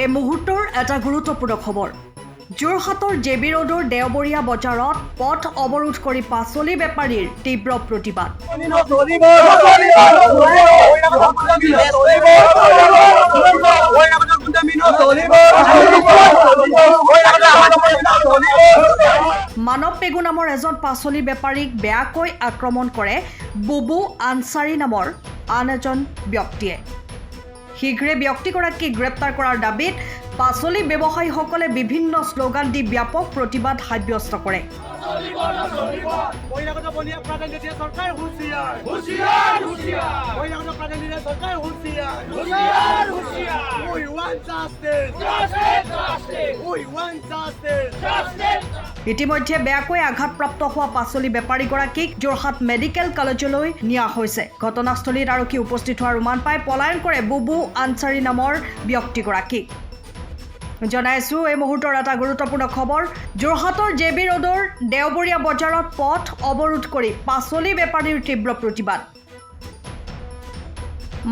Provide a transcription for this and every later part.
এই মুহূৰ্তৰ এটা গুৰুত্বপূৰ্ণ খবৰ। যোৰহাটৰ জেবি ৰোডৰ দেওবৰীয়া বজাৰত পথ অৱৰোধ কৰি পাচলি বেপাৰীৰ তীব্ৰ প্ৰতিবাদ। মানৱ পেগু নামৰ এজন পাচলি বেপাৰীক বেয়াকৈ আক্ৰমণ কৰে বুবু আনচাৰী নামৰ আন এজন ব্যক্তিয়ে। শীঘ্ৰে ব্যক্তিগৰাকীক গ্ৰেপ্তাৰ কৰাৰ দাবীত পাচলি ব্যৱসায়ীসকলে বিভিন্ন শ্লোগান দি ব্যাপক প্ৰতিবাদ সাব্যস্ত কৰে। ইতিমধ্যে বেয়াকৈ আঘাতপ্ৰাপ্ত হোৱা পাচলি বেপাৰীগৰাকীক যোৰহাট মেডিকেল কলেজলৈ নিয়া হৈছে। ঘটনাস্থলীত আৰক্ষী উপস্থিত হোৱাৰ উমান পাই পলায়ন কৰে বুবু আনচাৰী নামৰ ব্যক্তিগৰাকীক। জনাইছো এই মুহূৰ্তৰ এটা গুৰুত্বপূৰ্ণ খবৰ। যোৰহাটৰ জেবি ৰোডৰ দেওবৰীয়া বজাৰত পথ অৱৰোধ কৰি পাচলি বেপাৰীৰ তীব্ৰ প্ৰতিবাদ।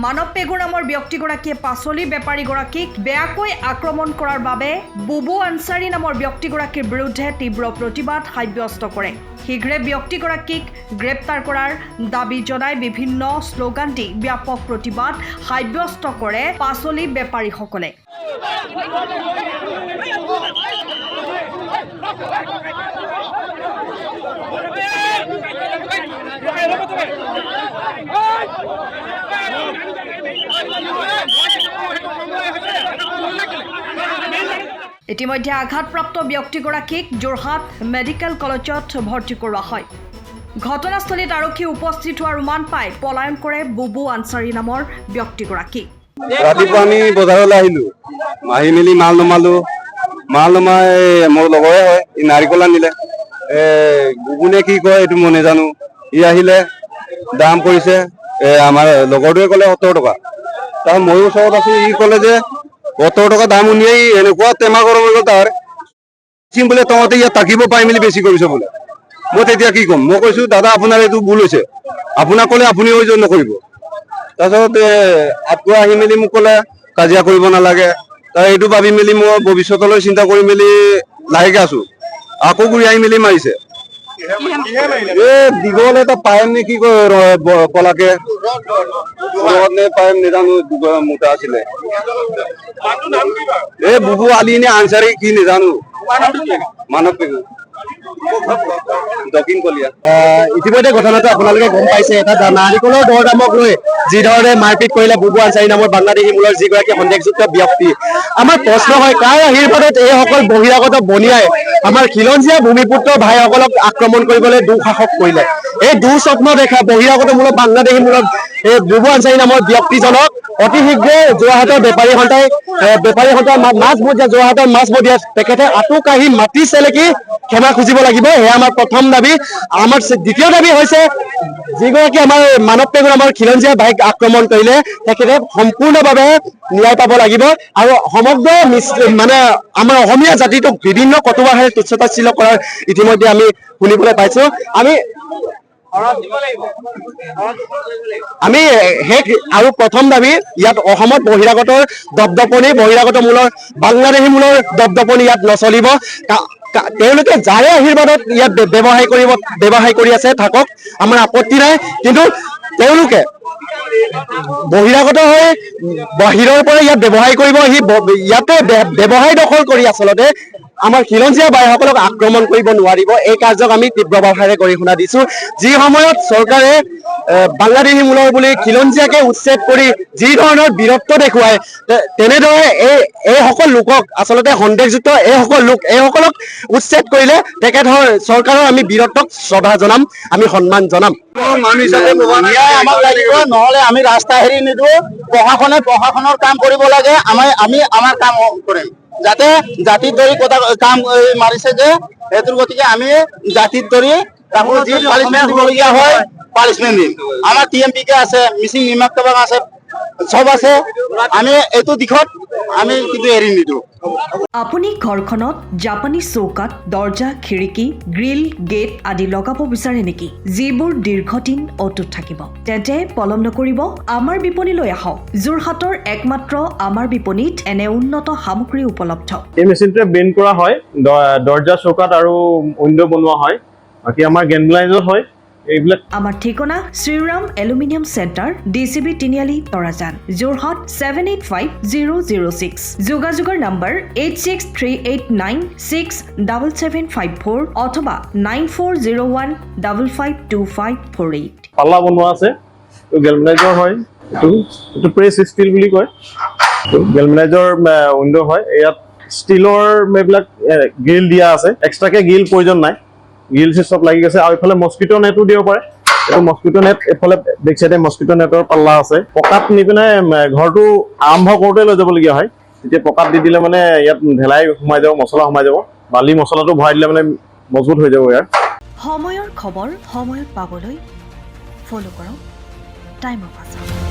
মানৱ পেগু নামৰ ব্যক্তিগৰাকীয়ে পাচলি বেপাৰীগৰাকীক বেয়াকৈ আক্ৰমণ কৰাৰ বাবে বুবু আনচাৰী নামৰ ব্যক্তিগৰাকীৰ বিৰুদ্ধে তীব্ৰ প্ৰতিবাদ সাব্যস্ত কৰে। শীঘ্ৰে ব্যক্তিগৰাকীক গ্ৰেপ্তাৰ কৰাৰ দাবী জনাই বিভিন্ন শ্লোগান দি ব্যাপক প্ৰতিবাদ সাব্যস্ত কৰে পাচলি বেপাৰীসকলে। ইতিমধ্যে আঘাতপ্ৰাপ্ত ব্যক্তিগৰাকীক যোৰহাট মেডিকেল কলেজত ভৰ্তি কৰোৱা হয়। ঘটনাস্থলীত আৰক্ষী উপস্থিত হোৱাৰ উমান পাই পলায়ন কৰে বুবু আনচাৰী নামৰ ব্যক্তিগৰাকী। ৰাতিপুৱা আমি বজাৰলৈ আহিলো, আহি মেলি মাল নমালো। মাল নমাই মোৰ লগৰে হয়, ই নাৰিকল আনিলে। গুগুনে কি কয় এইটো মই নাজানো। ই আহিলে দাম কৰিছে, আমাৰ লগৰটোৱে ক'লে 70 টকা। তাৰ ময়ো ওচৰত আছো, ই ক'লে যে 70 টকা দাম উলিয়াই এনেকুৱা টেমা গৰম হৈ গ'ল তাৰ বোলে তহঁতে ইয়াত থাকিব পাই মেলি বেছি কৰিছে বোলে। মই তেতিয়া কি ক'ম? মই কৈছো দাদা আপোনাৰ এইটো ভুল হৈছে, আপোনাক ক'লে আপুনি অভিযোগ নকৰিব। তাৰপিছত আকৌ আহি মেলি মোক ক'লে কাজিয়া কৰিব নালাগে। এইটো ভাবি মেলি মই ভৱিষ্যতলৈ চিন্তা কৰি মেলি লাহেকে আছো। আকৌ ঘূৰি আহি মেলি মাৰিছে। দীঘল এটা পাইম নে কি কয় কলাকে পাইম নাজানো, মোটা আছিলে। বুবু আলি নে আনচাৰী কি নাজানো, মানৱ পেগু দক্ষিণ কলীয়া। ইতিমধ্যে ঘটনাটো আপোনালোকে গম পাইছে। এটা নাৰিকলৰ দৰ দামক লৈ যি ধৰণে মাৰপিট কৰিলে বুবু আনচাৰী নামৰ বাংলাদেশী মূলৰ যিগৰাকী সন্দেহযুক্ত ব্যক্তি। আমাৰ প্ৰশ্ন হয়, কাৰ আশীৰ্বাদত এইসকল বহিৰাগত বনিয়াই আমাৰ খিলঞ্জীয়া ভূমিপুত্ৰ ভাইসকলক আক্ৰমণ কৰিবলৈ দুঃসাহস কৰিলে? এই দুঃস্বপ্ন দেখা বহিৰাগত মূলক বাংলাদেশী মূলক এই বুবু আনচাৰী নামৰ ব্যক্তিজনক অতি শীঘ্ৰে যোৰহাটৰ বেপাৰী সন্থাই যোৰহাটৰ মাছমজিয়াত তেখেতে আঁঠু কাঢ়ি মাটি চেলেকি ক্ষমা খুজিব লাগিব। সেয়া আমাৰ প্ৰথম দাবী। আমাৰ দ্বিতীয় দাবী হৈছে, যিগৰাকী আমাৰ মানৱ পেগু নামৰ খিলঞ্জীয়া ভাইক আক্ৰমণ কৰিলে তেখেতে সম্পূৰ্ণভাৱে ন্যায় পাব লাগিব। আৰু সমগ্ৰ মানে আমাৰ অসমীয়া জাতিটোক বিভিন্ন কটুবাহেৰে তুচ্ছতাচ্ছিল্য কৰাৰ ইতিমধ্যে আমি শুনিবলৈ পাইছো। আমি শেষ আৰু প্ৰথম দাবী, ইয়াত অসমত বহিৰাগতৰ দপদপনি, বহিৰাগত মূলৰ বাংলাদেশী মূলৰ দপদপনি ইয়াত নচলিব। তেওঁলোকে যাৰে আশীৰ্বাদত ইয়াত ব্যৱসায় কৰি আছে থাকক, আমাৰ আপত্তি নাই। কিন্তু তেওঁলোকে বহিৰাগত হৈ বাহিৰৰ পৰা ইয়াত ব্যৱসায় কৰিব, ইয়াতে ব্যৱসায় দখল কৰি আচলতে আমাৰ খিলঞ্জীয়া ভাইসকলক আক্ৰমণ কৰিব নোৱাৰিব। এই কাৰ্যক আমি তীব্ৰ ভাষাৰে গৰিহণা দিছো। যি সময়ত চৰকাৰে বাংলাদেশী মূলৰ বুলি খিলঞ্জীয়াকে উচ্ছেদ কৰি যি ধৰণৰ বীৰত্ব দেখুৱাই, তেনেদৰে এইসকল লোকক আচলতে সন্দেহযুক্ত এইসকলক উচ্ছেদ কৰিলে চৰকাৰৰ আমি বীৰত্বক শ্ৰদ্ধা জনাম, আমি সন্মান জনাম। আমাক লাগিব, নহলে আমি ৰাস্তা হেৰি নিদিওঁ। প্ৰশাসনৰ কাম কৰিব লাগে, আমি আমাৰ কাম কৰিম। যাতে জাতিত ধৰি কাম মাৰিছে যে সেইটোৰ গতিকে আমি জাতিত ধৰি তাকো যি পানিচমেণ্ট দিবলগীয়া হয় পানিচমেণ্ট দিম। আমাৰ TMPK আছে, মিচিং নিমাক্তবাগ আছে, চব আছে আমি এইটো দিশত আমি কিন্তু এৰি নিদিওঁ আপুনি ঘৰখনত জাপানীজ চৌকাত দৰ্জা খিৰিকী গ্ৰিল গেট আদি লগাব বিচাৰে নেকি যিবোৰ দীৰ্ঘদিন অটুট থাকিব তেন্তে পলম নকৰিব আমাৰ বিপণীলৈ আহক যোৰহাটৰ একমাত্ৰ আমাৰ বিপণীত এনে উন্নত সামগ্ৰী উপলব্ধ এই মেচিনটোৱে বেণ্ড কৰা হয় দৰ্জা চৌকাত আৰু উইণ্ডো বনোৱা হয় বাকী আমাৰ গেনব্লাইজৰ হয় এইবিলাক আমাৰ ঠিকনা শ্ৰীৰাম এলুমিনিয়াম চেণ্টাৰ ডিচিবি তিনিআলি তৰাজান যোৰহাট 785006 যোগাযোগৰ নম্বৰ 8638967754 অথবা 9401552548 পাল্লা বনোৱা আছে এইটো গেলভেনাইজৰ হয় এইটো প্ৰেছ ষ্টীল বুলি কয় এইটো গেলভেনাইজৰ উইণ্ডো হয় ইয়াত ষ্টীলৰ এইবিলাক গ্ৰিল দিয়া আছে এক্সট্ৰাকে গ্ৰিল প্ৰয়োজন নাই গ্ৰিল চব লাগি গৈছে আৰু ইফালে মস্কিটো নেটো দিব পাৰে এইটো মস্কিটো নেট এফালে বেক চাইডে মস্কিটো নেটৰ পাল্লা আছে পকাত নি পিনে ঘৰটো আৰম্ভ কৰোঁতে লৈ যাবলগীয়া হয় তেতিয়া পকাত দি দিলে মানে ইয়াত ঢেলাই সোমাই যাব মছলা সোমাই যাব বালি মছলাটো ভৰাই দিলে মানে মজবুত হৈ যাব ইয়াৰ সময়ৰ খবৰ সময়ত পাবলৈ ফলো কৰক টাইম অফ